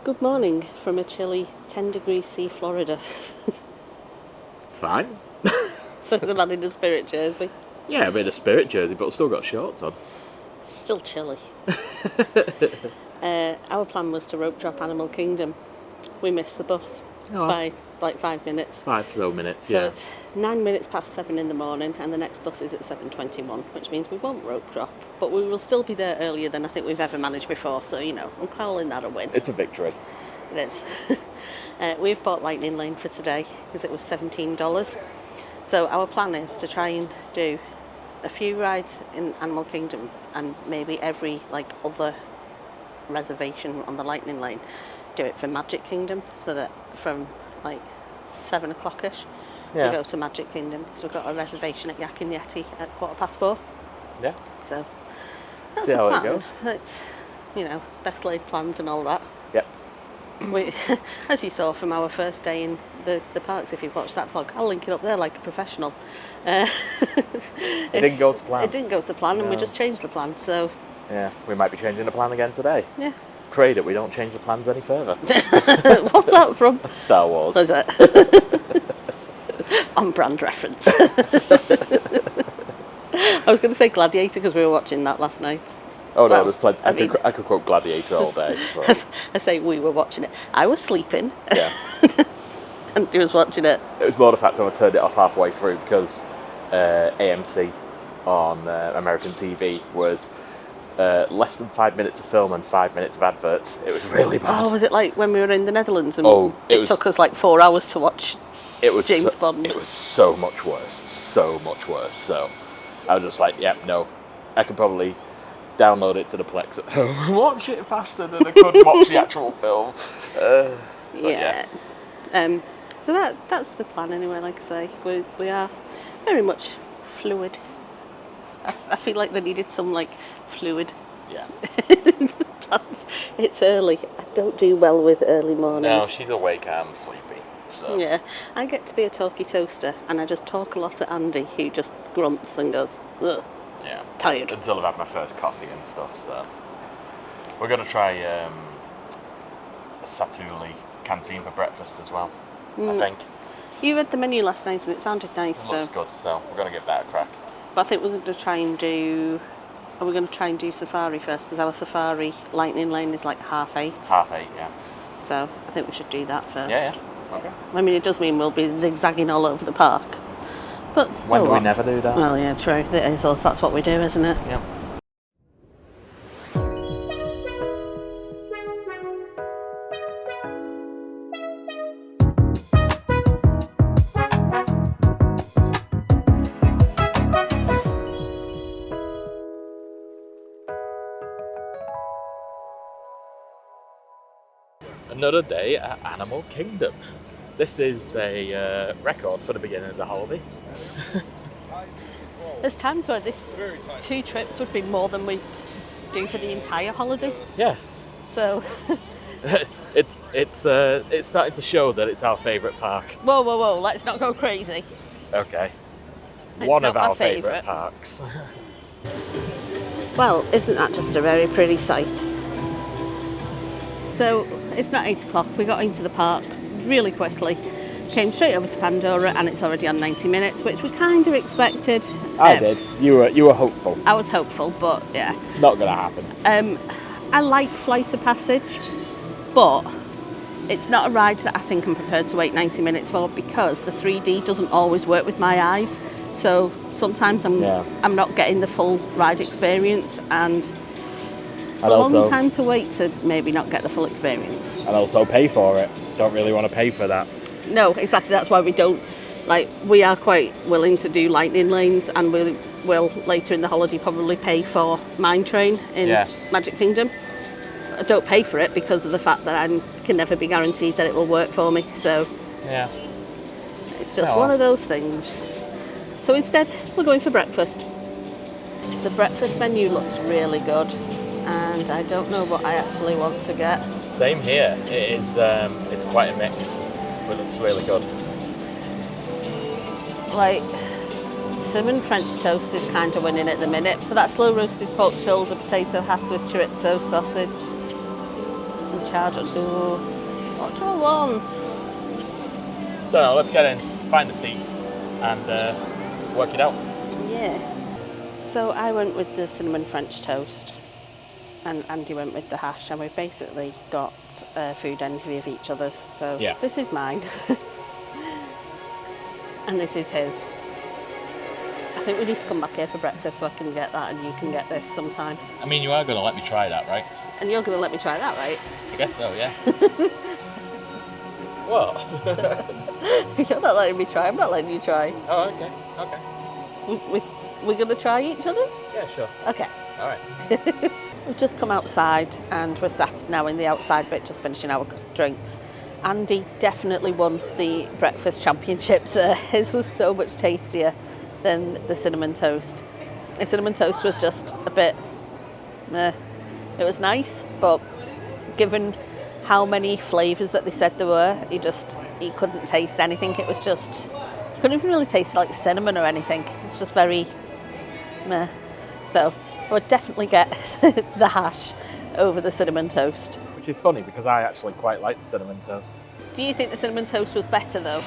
Good morning from a chilly 10 degrees C Florida. It's fine. So the man in a spirit jersey. Yeah, a bit of spirit jersey, but still got shorts on. Still chilly. Our plan was to rope drop Animal Kingdom. We missed the bus by like 5 minutes. 5 slow minutes, So yeah. it's 9 minutes past 7 in the morning, and the next bus is at 7:21, which means we won't rope drop, but we will still be there earlier than I think we've ever managed before. So I'm calling that a win. It's a victory. It is. We've bought Lightning Lane for today because it was $17. So our plan is to try and do a few rides in Animal Kingdom and maybe every other reservation on the Lightning Lane do it for Magic Kingdom, so that from 7 o'clock-ish we go to Magic Kingdom, because we've got a reservation at Yak and Yeti at 4:15. Yeah. So that's See the how plan. it goes. It's best laid plans and all that. Yep. We, as you saw from our first day in the parks, if you've watched that vlog, I'll link it up there like a professional. It didn't go to plan. It didn't go to plan, and we just changed the plan. So yeah, we might be changing the plan again today. Yeah. Pray that we don't change the plans any further. What's that from? Star Wars. Was it? On brand reference. I was going to say Gladiator because we were watching that last night. Oh no, there's plenty. I could quote Gladiator all day. But... I say we were watching it. I was sleeping. Yeah. And he was watching it. It was more the fact that I turned it off halfway through because AMC on American TV was less than 5 minutes of film and 5 minutes of adverts. It was really bad. Oh, was it like when we were in the Netherlands and it took us 4 hours to watch James Bond? It was so much worse. So I was just like, no, I can probably download it to the Plex at home and watch it faster than I could watch the actual film. Yeah. So that's the plan anyway. Like I say, we are very much fluid. I feel like they needed some fluid. Yeah. Plans. It's early. I don't do well with early mornings. No, she's awake and sleepy. So. Yeah, I get to be a talky toaster, and I just talk a lot at Andy, who just grunts and goes, ugh. Yeah. Tired. Until I've had my first coffee and stuff. So we're gonna try a Satu'li Canteen for breakfast as well. I think. You read the menu last night and it sounded nice. It looks good, so we're gonna give that a crack. But I think we're going to try and do. Are we going to try and do Safari first? Because our Safari Lightning Lane is 8:30. 8:30, yeah. So I think we should do that first. Yeah. Okay. I mean, it does mean we'll be zigzagging all over the park. But when do we never do that? Well, yeah, true. It is us. That's what we do, isn't it? Yeah. Another day at Animal Kingdom. This is a record for the beginning of the holiday. There's times where this 2 trips would be more than we do for the entire holiday. Yeah. So it's starting to show that it's our favourite park. Whoa! Let's not go crazy. Okay. It's one not of our my favourite parks. Well, isn't that just a very pretty sight? So it's not 8 o'clock. We got into the park really quickly. Came straight over to Pandora, and it's already on 90 minutes, which we kind of expected. I did. You were hopeful. I was hopeful, but yeah. Not going to happen. I like Flight of Passage, but it's not a ride that I think I'm prepared to wait 90 minutes for, because the 3D doesn't always work with my eyes. So sometimes I'm not getting the full ride experience, and it's a long time to wait to maybe not get the full experience. And also pay for it. Don't really want to pay for that. No, exactly. That's why we don't. We are quite willing to do Lightning Lanes, and we will later in the holiday probably pay for Mine Train in Magic Kingdom. I don't pay for it because of the fact that I can never be guaranteed that it will work for me. So yeah, it's just one of those things. So instead, we're going for breakfast. The breakfast menu looks really good, and I don't know what I actually want to get. Same here. It is. It's quite a mix, but it looks really good. cinnamon French toast is kind of winning at the minute. But that slow roasted pork shoulder potato hash with chorizo sausage and chardon. Ooh, what do I want? Don't know, let's get in, find a seat and work it out. Yeah. So I went with the cinnamon French toast and Andy went with the hash, and we've basically got food envy of each other's. So Yeah. This is mine and this is his. I think we need to come back here for breakfast so I can get that and you can get this sometime. I mean, you are going to let me try that, right? And you're going to let me try that, right? I guess so, yeah. What? You're not letting me try, I'm not letting you try. Oh, okay. We're going to try each other? Yeah, sure. Okay. All right. We've just come outside and we're sat now in the outside bit just finishing our drinks. Andy definitely won the breakfast championships there. His was so much tastier than the cinnamon toast. The cinnamon toast was just a bit meh. It was nice, but given how many flavours that they said there were, he couldn't taste anything. It was just, he couldn't even really taste like cinnamon or anything. It's just very meh. So I would definitely get the hash over the cinnamon toast. Which is funny because I actually quite like the cinnamon toast. Do you think the cinnamon toast was better though?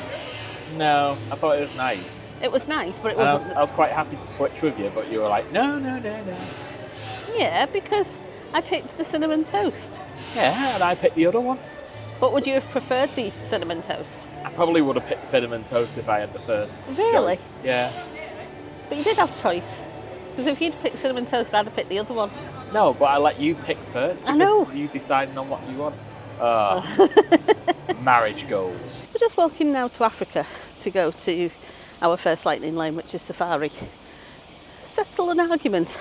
No, I thought it was nice. It was nice, but it And wasn't. I was quite happy to switch with you, but you were like, no. Yeah, because I picked the cinnamon toast. Yeah, and I picked the other one. But would you have preferred the cinnamon toast? I probably would have picked cinnamon toast if I had the first Really? choice. Yeah. But you did have choice. Because if you'd picked cinnamon toast, I'd have picked the other one. No, but I let you pick first. I know. You deciding on what you want. Marriage goals. We're just walking now to Africa to go to our first lightning lane, which is safari. Settle an argument.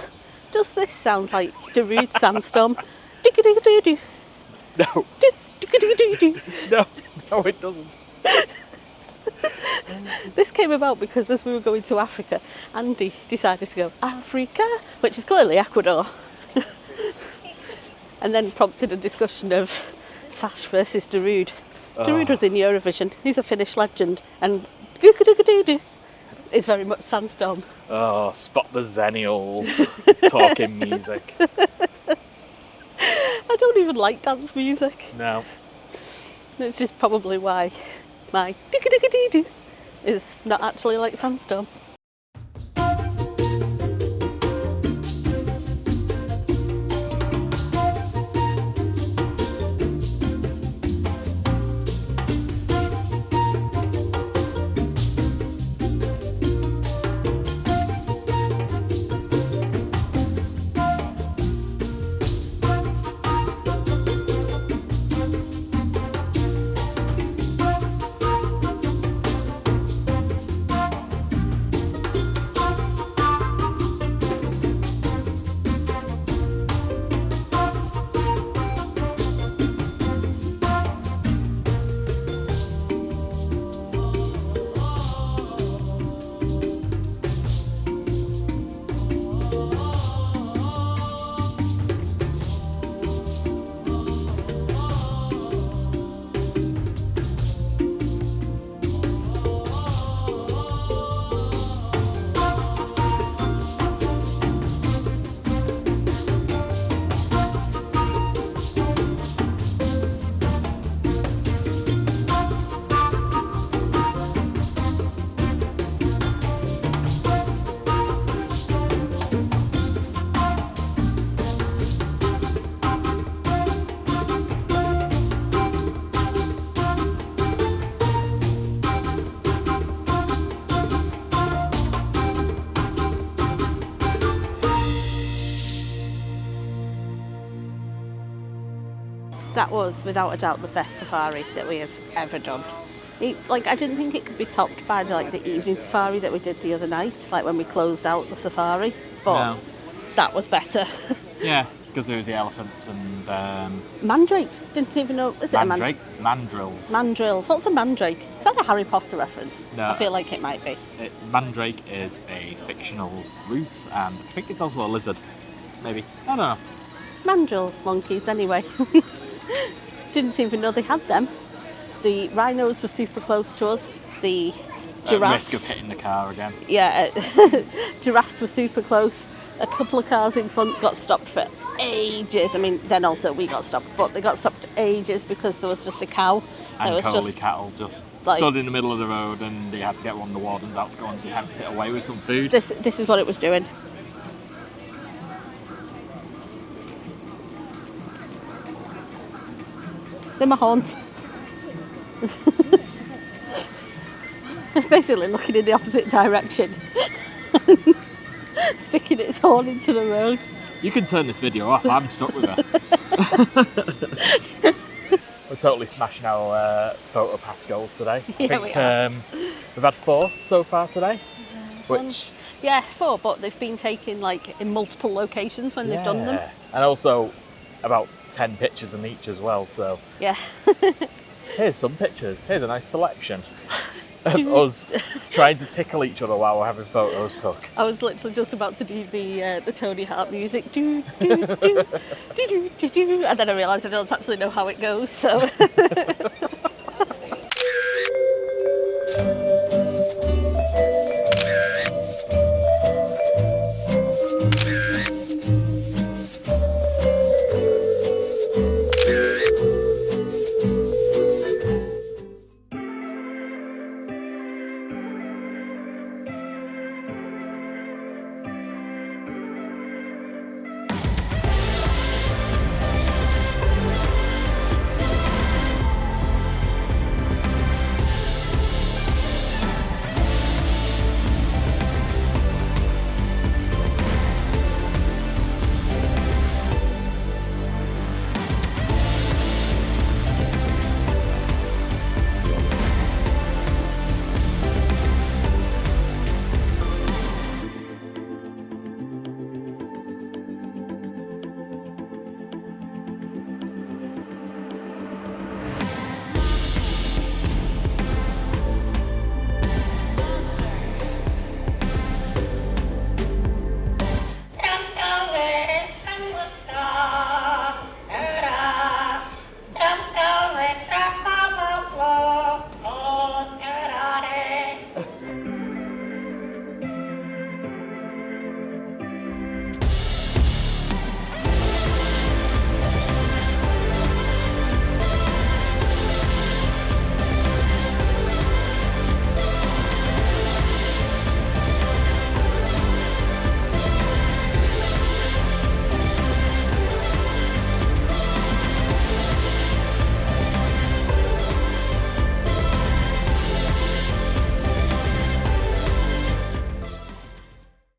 Does this sound like Darude Sandstorm? Do-do-do-do-do. No. Do-do-do-do-do. No, it doesn't. This came about because as we were going to Africa, Andy decided to go Africa, which is clearly Ecuador, and then prompted a discussion of Sash versus Darude. Darude was in Eurovision. He's a Finnish legend, and Goo-goo-doo-goo-doo is very much Sandstorm. Oh, spot the Zennials talking music. I don't even like dance music. No. It's just probably why my Goo-goo-doo-goo-doo is not actually like Sandstorm. That was, without a doubt, the best safari that we have ever done. I didn't think it could be topped by the evening safari that we did the other night, like when we closed out the safari, but that was better. Yeah, because there was the elephants and... Mandrakes, didn't even know, is it a mandrakes? Mandrills. Mandrills. What's a mandrake? Is that a Harry Potter reference? No. I feel like it might be. Mandrake is a fictional root, and I think it's also a lizard. Maybe. I don't know. Mandrill monkeys, anyway. Didn't even know they had them. The rhinos were super close to us. The Giraffes. At risk of hitting the car again. Yeah, giraffes were super close. A couple of cars in front got stopped for ages. I mean, then also we got stopped, but they got stopped ages because there was just a cow. And was collie just cattle just like, stood in the middle of the road, and they had to get one of the wardens out to go and tempt it away with some food. This is what it was doing. They're my horns. It's basically looking in the opposite direction. Sticking its horn into the road. You can turn this video off, I'm stuck with her. We're totally smashing our Photopass goals today. I think we've had 4 so far today. Which... yeah, 4, but they've been taken like in multiple locations when they've done them. And also about 10 pictures in each as well, so... yeah. Here's some pictures. Here's a nice selection of us trying to tickle each other while we're having photos took. I was literally just about to do the Tony Hart music, do, do, do, do, do, do, do, and then I realised I don't actually know how it goes, so...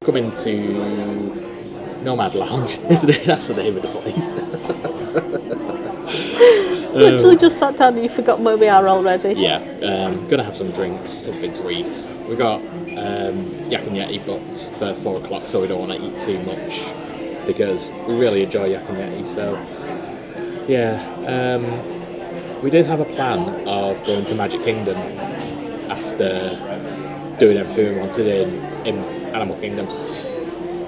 Coming to Nomad Lounge, isn't it? That's the name of the place. Literally just sat down and you've forgotten where we are already. Yeah, gonna have some drinks, something to eat. We got Yak and Yeti booked for 4 o'clock, so we don't want to eat too much because we really enjoy Yak and Yeti. So yeah, we did have a plan of going to Magic Kingdom after doing everything we wanted in Animal Kingdom.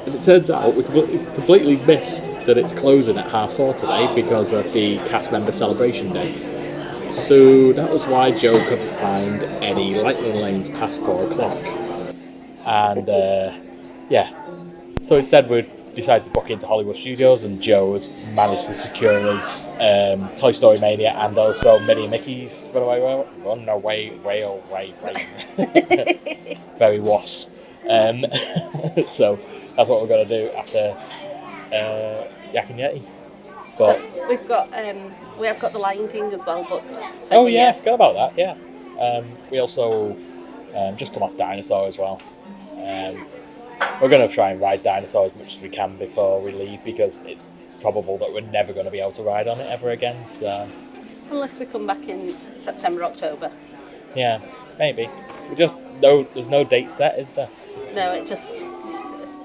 As it turns out, we completely missed that it's closing at 4:30 today because of the cast member celebration day. So that was why Joe couldn't find any lightning lanes past 4 o'clock. And yeah, so instead we decided to book into Hollywood Studios, and Joe has managed to secure us Toy Story Mania and also Minnie and Mickey's Runaway Railway. Very was. So that's what we're going to do after Yak and Yeti. But So we have got the Lion King as well booked. oh yeah, I forgot about that. Yeah, we also just come off Dinosaur as well. We're going to try and ride Dinosaur as much as we can before we leave because it's probable that we're never going to be able to ride on it ever again. So unless we come back in September, October. yeah, maybe. We just there's no date set, is there? No, it just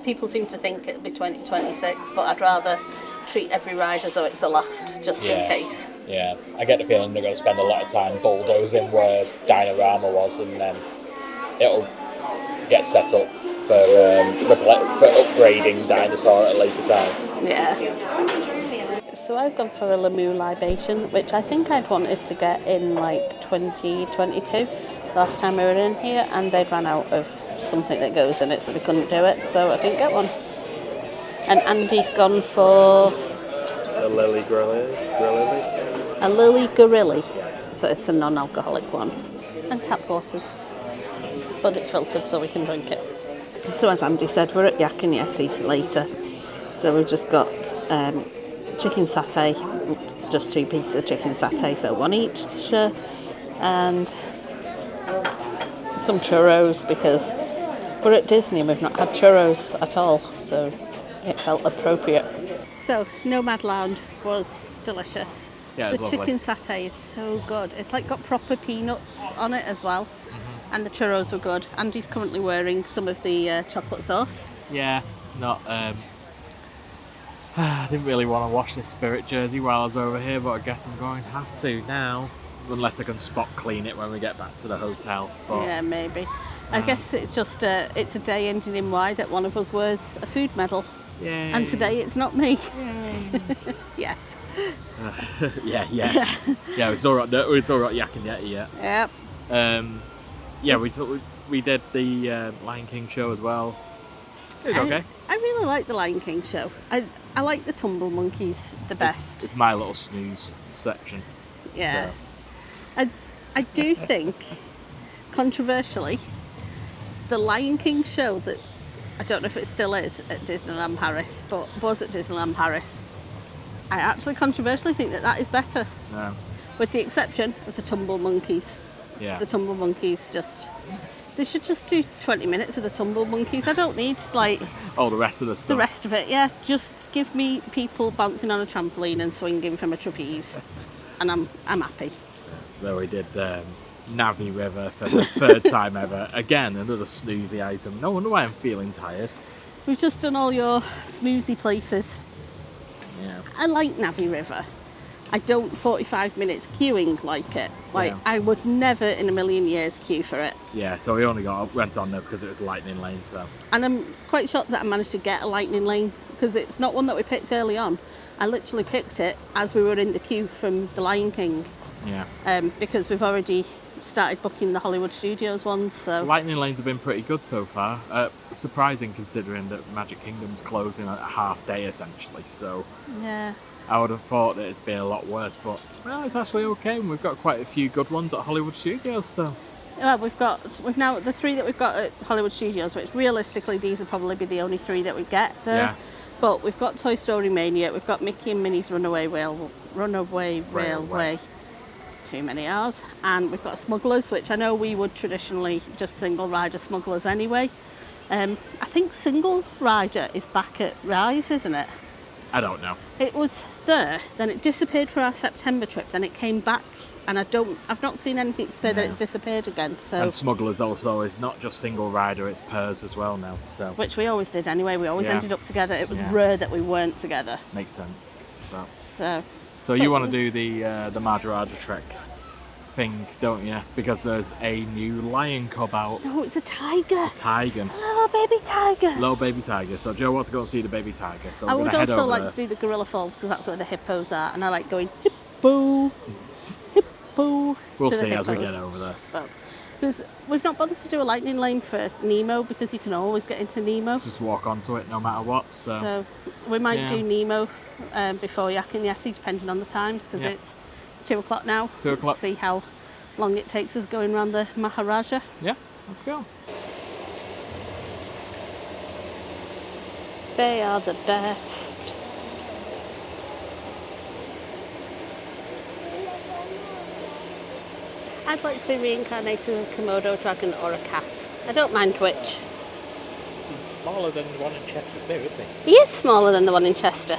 people seem to think it'll be 2026, but I'd rather treat every ride as though it's the last, just in case. Yeah, I get the feeling they're going to spend a lot of time bulldozing where Dinorama was, and then it'll get set up for upgrading Dinosaur at a later time. Yeah. So I've gone for a Lemieux libation, which I think I'd wanted to get in like 2022, last time we were in here, and they'd run out of something that goes in it, so they couldn't do it, so I didn't get one. And Andy's gone for A Lily Grilly. a Lily Gorilli, so it's a non-alcoholic one, and tap waters, but it's filtered so we can drink it. So as Andy said, we're at Yak and Yeti later, so we've just got chicken satay, just 2 pieces of chicken satay, so 1 each to share, and some churros, because we're at Disney and we've not had churros at all, so it felt appropriate. So Nomad Lounge was delicious. Yeah, it was the lovely. chicken satay is so good. It's like got proper peanuts on it as well, and the churros were good. Andy's currently wearing some of the chocolate sauce. Yeah, not. I didn't really want to wash this Spirit jersey while I was over here, but I guess I'm going to have to now, unless I can spot clean it when we get back to the hotel. But, Yeah, maybe. I guess it's just it's a day ending in Y that one of us wears a food medal, Yay. and today it's not me. Yes. Yeah. Yeah, we still got Yak and Yeti yet. Yep. Yeah, we did the Lion King show as well. It was okay. I really like the Lion King show. I like the Tumble Monkeys the best. It's my little snooze section. Yeah. So. I do think, controversially, the Lion King show that, I don't know if it still is at Disneyland Paris, but was at Disneyland Paris, I actually controversially think that is better, No. with the exception of the Tumble Monkeys. Yeah. The Tumble Monkeys they should just do 20 minutes of the Tumble Monkeys. I don't need Oh, the rest of the stuff. the rest of it. Yeah, just give me people bouncing on a trampoline and swinging from a trapeze, and I'm happy. Though we did Navi River for the 3rd time ever. Again, another snoozy item. No wonder why I'm feeling tired. We've just done all your snoozy places. Yeah. I like Navi River. I don't 45 minutes queuing like it. Yeah. I would never in a million years queue for it. Yeah, so we only went on there because it was lightning lane, so. And I'm quite shocked that I managed to get a lightning lane, because it's not one that we picked early on. I literally picked it as we were in the queue from The Lion King. Yeah. Because we've already started booking the Hollywood Studios ones, so. Lightning lanes have been pretty good so far. Surprising considering that Magic Kingdom's closing at a half day essentially, so. Yeah. I would have thought that it's been a lot worse, but well, it's actually okay. And we've got quite a few good ones at Hollywood Studios, so. Well, we've now the 3 that we've got at Hollywood Studios, which realistically these will probably be the only 3 that we get there. Yeah. But we've got Toy Story Mania, we've got Mickey and Minnie's Runaway Railway. Too many R's. And we've got Smugglers, which I know we would traditionally just single rider Smugglers anyway. I think Single Rider is back at Rise, isn't it? I don't know. It was there, then it disappeared for our September trip, then it came back, and I've not seen anything to say that it's disappeared again. So. And Smugglers also is not just single rider, it's pairs as well now. So. Which we always did anyway. We always Yeah. ended up together. It was Yeah. rare that we weren't together. Makes sense. But. So you want to do the Maharajah Trek thing, don't you? Because there's a new lion cub out. no, it's a tiger. Tiger. Little baby tiger. Little baby tiger. So Joe wants to go and see the baby tiger. So I we're would going to head also over like there. to do the Gorilla Falls, because that's where the hippos are, and I like going hippo, hippo. We'll to the see as we hippos. get over there. Well, because we've not bothered to do a lightning lane for Nemo, because you can always get into Nemo. Just walk onto it no matter what. So we might Yeah. do Nemo before Yak and Yeti, depending on the times, because Yeah. it's 2 o'clock now. 2 o'clock. Let's see how long it takes us going around the Maharajah. yeah, let's go. They are the best. I'd like to be reincarnated as a Komodo dragon or a cat. I don't mind which. He's smaller than the one in Chester too, isn't He is smaller than the one in Chester.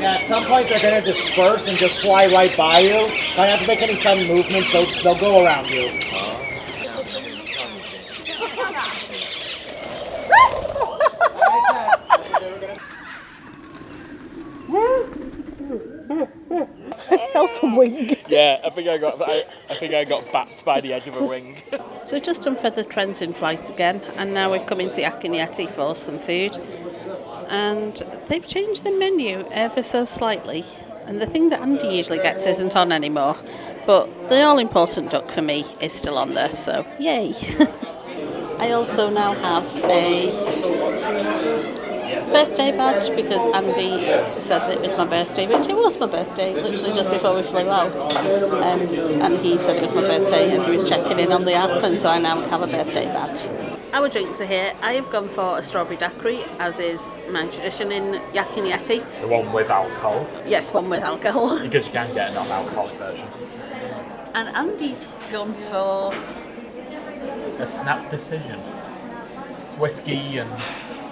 Yeah, at some point they're going to disperse and just fly right by you. Don't have to make any sudden movements, they'll go around you. I felt a wing. Yeah, I think I got backed by the edge of a wing. So we've just done Feather Trends in Flight again, and now we've come into Yak and Yeti for some food. And they've changed the menu ever so slightly. And the thing that Andy usually gets isn't on anymore. But the all-important duck for me is still on there, so yay. I also now have a birthday badge because Andy said it was my birthday, which it was my birthday, literally just before we flew out. And he said it was my birthday as he was checking in on the app, and so I now have a birthday badge. Our drinks are here. I have gone for a strawberry daiquiri, as is my tradition in Yak and Yeti. The one with alcohol. Yes, one with alcohol. Because you can get a non-alcoholic version. And Andy's gone for A snap decision. It's whiskey and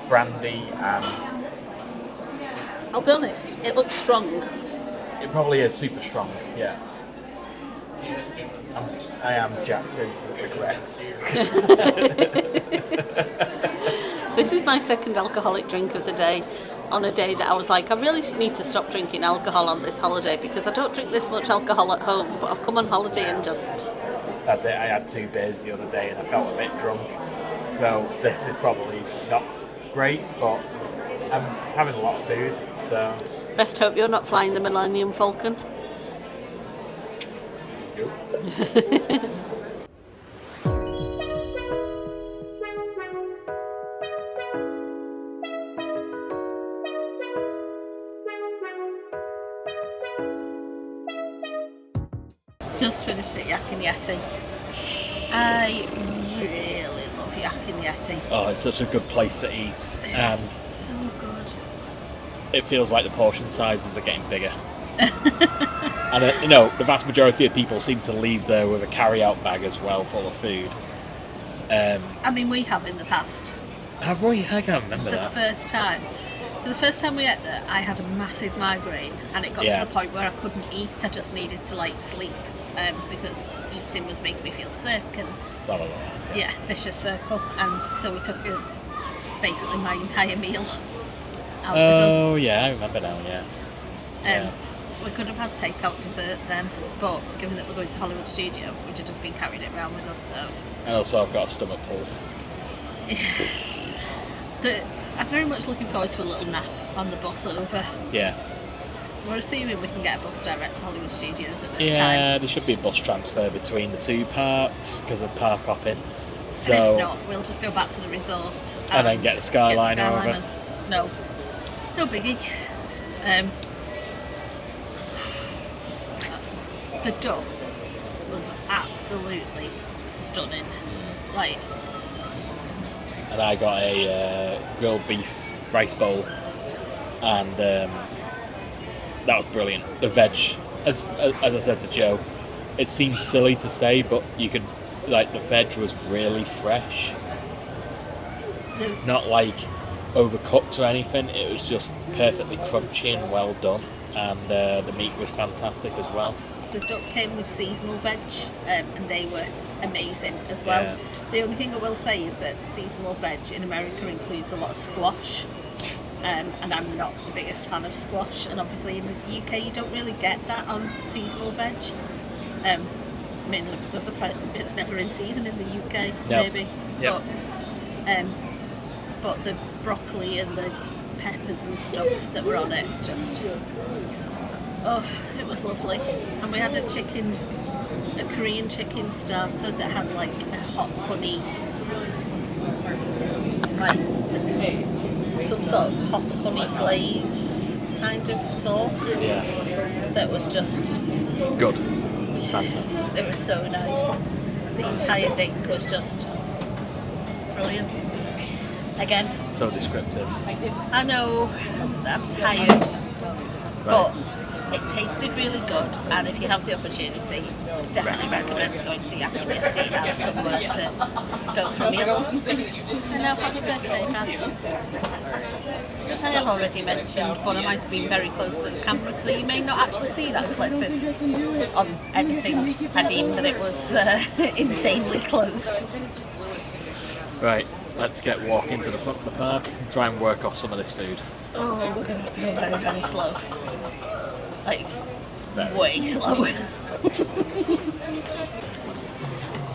brandy and... I'll be honest, it looks strong. It probably is super strong, yeah. I am jacked into regret. This is my second alcoholic drink of the day, on a day that I was like, I really need to stop drinking alcohol on this holiday because I don't drink this much alcohol at home, but I've come on holiday and just... That's it, I had 2 beers the other day and I felt a bit drunk. So this is probably not great, but I'm having a lot of food, so... Best hope you're not flying the Millennium Falcon. Just finished at Yak and Yeti. I really love Yak and Yeti. Oh, it's such a good place to eat. And So good. it feels like the portion sizes are getting bigger. And you know, the vast majority of people seem to leave there with a carry-out bag as well, full of food. I mean, we have in the past. Have we? I can't remember that. First time. So the first time we ate there, I had a massive migraine, and it got to the point where I couldn't eat. I just needed to sleep, because eating was making me feel sick, and Blah, blah, blah. yeah, vicious circle. And so we took basically my entire meal out with us. Oh yeah, I remember now. Yeah. We could have had takeout dessert then, but given that we're going to Hollywood Studio, we'd have just been carrying it around with us. So. And also, I've got a stomach pulse. I'm very much looking forward to a little nap on the bus over. Yeah. We're assuming we can get a bus direct to Hollywood Studios at this time. Yeah, there should be a bus transfer between the 2 parks because of park hopping. So, and if not, we'll just go back to the resort and then get the Skyliner over. No biggie. The duck was absolutely stunning. And I got a grilled beef rice bowl, and that was brilliant. The veg, as I said to Joe, it seems silly to say, but you could the veg was really fresh, not overcooked or anything. It was just perfectly crunchy and well done, and the meat was fantastic as well. The duck came with seasonal veg, and they were amazing as well. Yeah. The only thing I will say is that seasonal veg in America includes a lot of squash, and I'm not the biggest fan of squash. And obviously in the UK you don't really get that on seasonal veg, mainly because it's never in season in the UK, maybe. Yep. But the broccoli and the peppers and stuff that were on it just... Oh, it was lovely. And we had a Korean chicken starter that had a hot honey, some sort of hot honey glaze kind of sauce. Yeah. That was just good. Fantastic. It was so nice. The entire thing was just brilliant. Again. So descriptive. I know, I'm tired. But It tasted really good, and if you have the opportunity, definitely recommend going to Yak and Yeti as somewhere to go for a meal. And now happy birthday, Raj. Which I have already mentioned, but I might have been very close to the camera, so you may not actually see that clip on editing. I deemed that it was insanely close. Right, let's get walking to the front of the park and try and work off some of this food. Oh, we're going to have to go very, very slow. Like, way slow.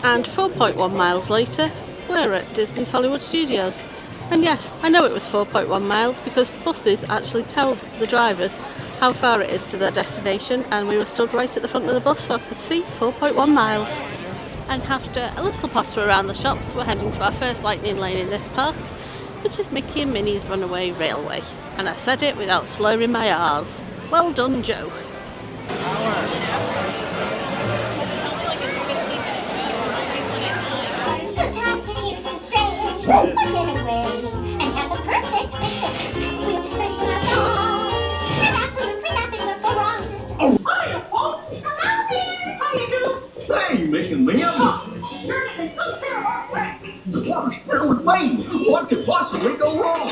And 4.1 miles later, we're at Disney's Hollywood Studios. And yes, I know it was 4.1 miles because the buses actually tell the drivers how far it is to their destination, and we were stood right at the front of the bus so I could see 4.1 miles. And after a little potter around the shops, we're heading to our first lightning lane in this park, which is Mickey and Minnie's Runaway Railway. And I said it without slurring my R's. Well done, Joe. Hey, you making me up? Wait, what could possibly go wrong?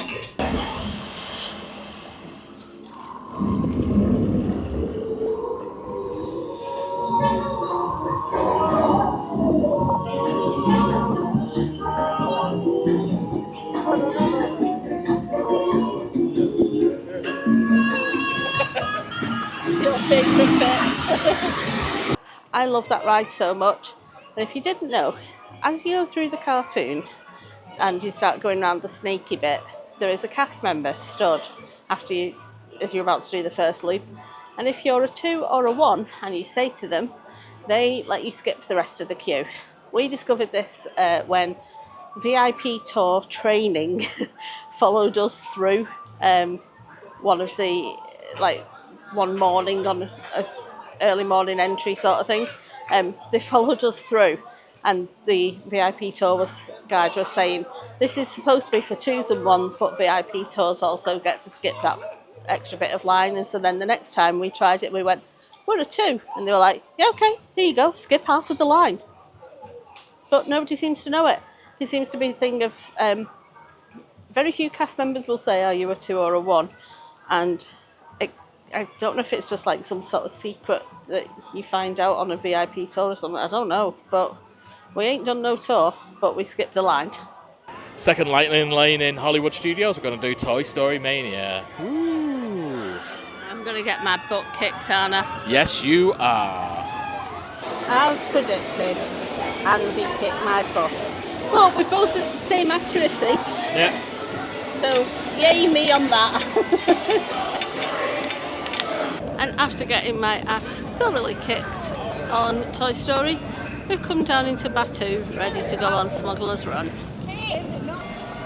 Your favourite bit. I love that ride so much. And if you didn't know, as you go through the cartoon and you start going around the snaky bit, there is a cast member stood after you, as you're about to do the first loop. And if you're a 2 or a 1 and you say to them, they let you skip the rest of the queue. We discovered this when VIP Tour training followed us through one of the, one morning on a early morning entry sort of thing. They followed us through, and the VIP Tour guide was saying, this is supposed to be for 2s and 1s, but VIP Tours also get to skip that extra bit of line. And so then the next time we tried it, we went, we're a 2. And they were like, yeah, okay, here you go, skip half of the line. But nobody seems to know it. It seems to be a thing of, very few cast members will say, are you a 2 or a 1? And I don't know if it's just like some sort of secret that you find out on a VIP tour or something. I don't know, but we ain't done no tour, but we skipped the line. Second lightning lane in Hollywood Studios. We're going to do Toy Story Mania. Ooh. I'm going to get my butt kicked, aren't I? Yes, you are. As predicted, Andy kicked my butt. Well, we're both at the same accuracy. Yeah. So, yay me on that. And after getting my ass thoroughly kicked on Toy Story, we've come down into Batu, ready to go on Smuggler's Run.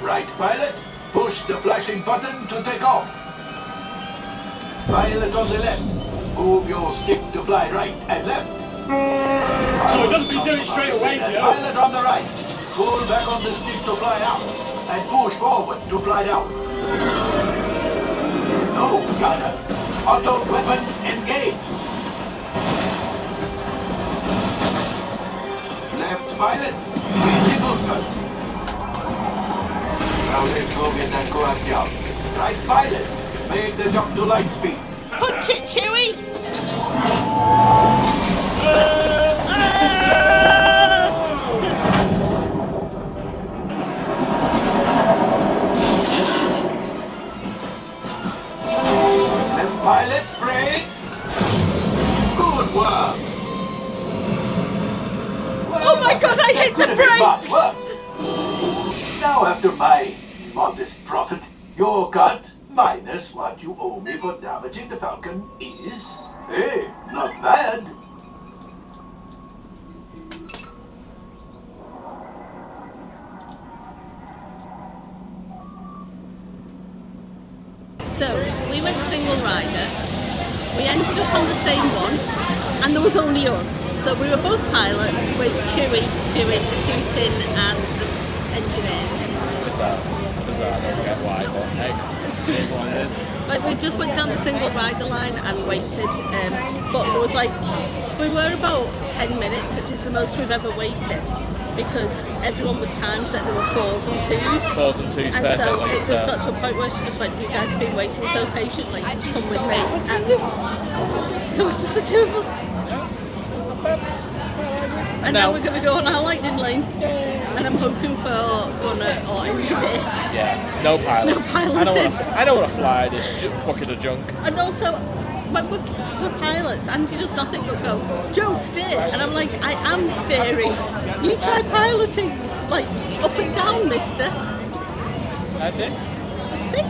Right, pilot, push the flashing button to take off. Pilot on the left, move your stick to fly right and left. No, it doesn't do it straight away, Joe. Pilot on the right, pull back on the stick to fly out, and push forward to fly down. No gunners. Auto weapons engaged. Left pilot, read the boosters. Now let's go get that coaxial. Right pilot, make the jump to light speed. Punch it, Chewie! Left pilot, brakes. Good work. Oh my god, I hit the Could have been much brakes! worse. Now after my modest profit, your cut minus what you owe me for damaging the Falcon is, hey, not bad. So, we went single rider, we ended up on the same one, and there was only us. So we were both pilots, with Chewie doing the shooting and the engineers. Bizarre, I don't get why, but hey. is what it is. Like we just went down the single rider line and waited, but there was like, we were about 10 minutes, which is the most we've ever waited, because everyone was timed that there were 4s and 2s. 4s and 2s, And perfect. so it just got to a point where she just went, you guys have been waiting so patiently, come with me. And it was just the two of us. And now we're going to go on our lightning lane. And I'm hoping for gunner or engineer. Yeah, no pilots. No piloting. I don't want to fly this bucket of junk. And also, when we're pilots, Andy does nothing but go, Joe, steer. And I'm like, I am steering. You try piloting, like, up and down, mister. I did. See?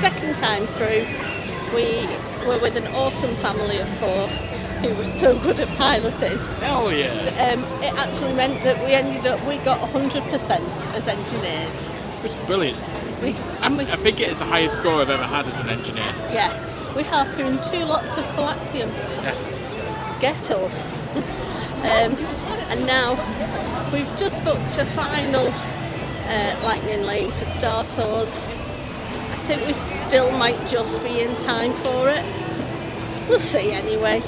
Second time through, we were with an awesome family of 4 who were so good at piloting. Hell yeah. It actually meant that we got 100% as engineers. Which is brilliant. I think it is the highest score I've ever had as an engineer. Yeah, we harpooned 2 lots of coaxium. Yeah. Get us. And now we've just booked a final lightning lane for Star Tours. I think we still might just be in time for it. We'll see anyway.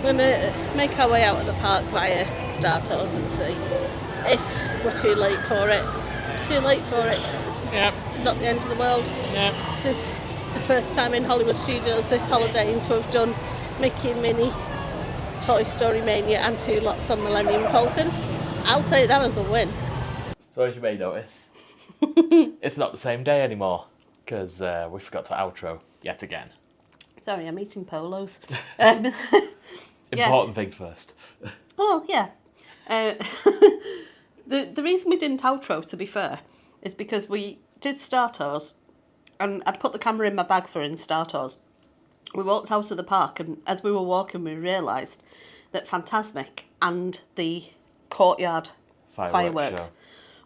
We're going to make our way out of the park via Star Tours and see if we're too late for it. Too late for it. Yep. It's not the end of the world. Yeah. This is the first time in Hollywood Studios this holiday to have done Mickey and Minnie, Toy Story Mania and 2 lots on Millennium Falcon. I'll take that as a win. So as you may notice, it's not the same day anymore, because we forgot to outro yet again. Sorry, I'm eating polos. Important things first. Well, yeah. The reason we didn't outro, to be fair, is because we did Star Tours, and I'd put the camera in my bag for in Star Tours. We walked out of the park, and as we were walking, we realised that Fantasmic and the courtyard fireworks show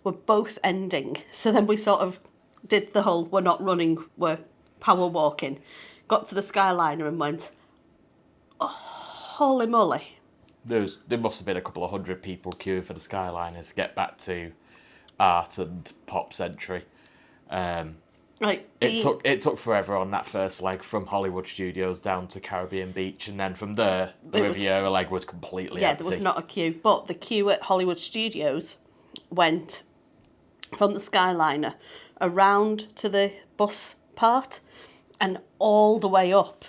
were both ending. So then we sort of did the whole, we're not running, we're power walking. Got to the Skyliner and went, oh, holy moly. There must have been a couple of 100 people queuing for the Skyliners to get back to Art and Pop Century. It took forever on that first leg from Hollywood Studios down to Caribbean Beach, and then from there the Riviera leg was completely empty. There was not a queue, but the queue at Hollywood Studios went from the Skyliner around to the bus part and all the way up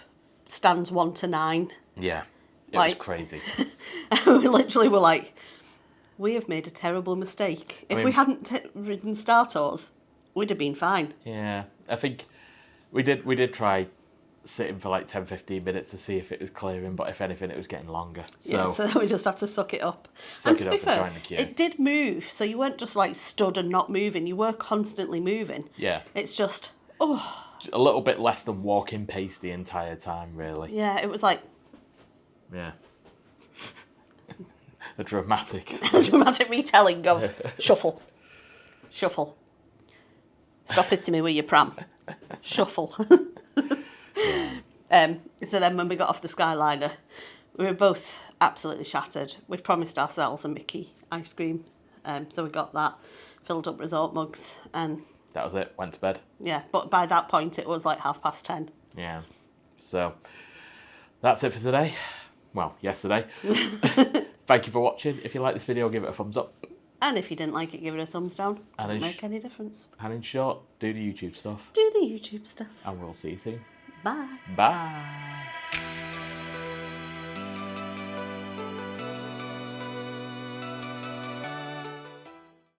stands 1 to 9. Yeah, it was crazy. We literally were like, we have made a terrible mistake. If we hadn't ridden Star Tours, we'd have been fine. Yeah, I think we did try sitting for like 10-15 minutes to see if it was clearing, but if anything it was getting longer. So we just had to suck it up. And to be fair, it did move, so you weren't just like stood and not moving, you were constantly moving. Yeah. It's just, a little bit less than walking pace the entire time, really. Yeah, it was like... Yeah. A dramatic retelling of Shuffle. Shuffle. Stop hitting me with your pram. Shuffle. So then when we got off the Skyliner, we were both absolutely shattered. We'd promised ourselves a Mickey ice cream. So we got that, filled up resort mugs, and... That was it, went to bed. Yeah, but by that point it was like 10:30. Yeah. So, that's it for today. Well, yesterday. Thank you for watching. If you like this video, give it a thumbs up. And if you didn't like it, give it a thumbs down. Doesn't make any difference. And in short, do the YouTube stuff. Do the YouTube stuff. And we'll see you soon. Bye. Bye.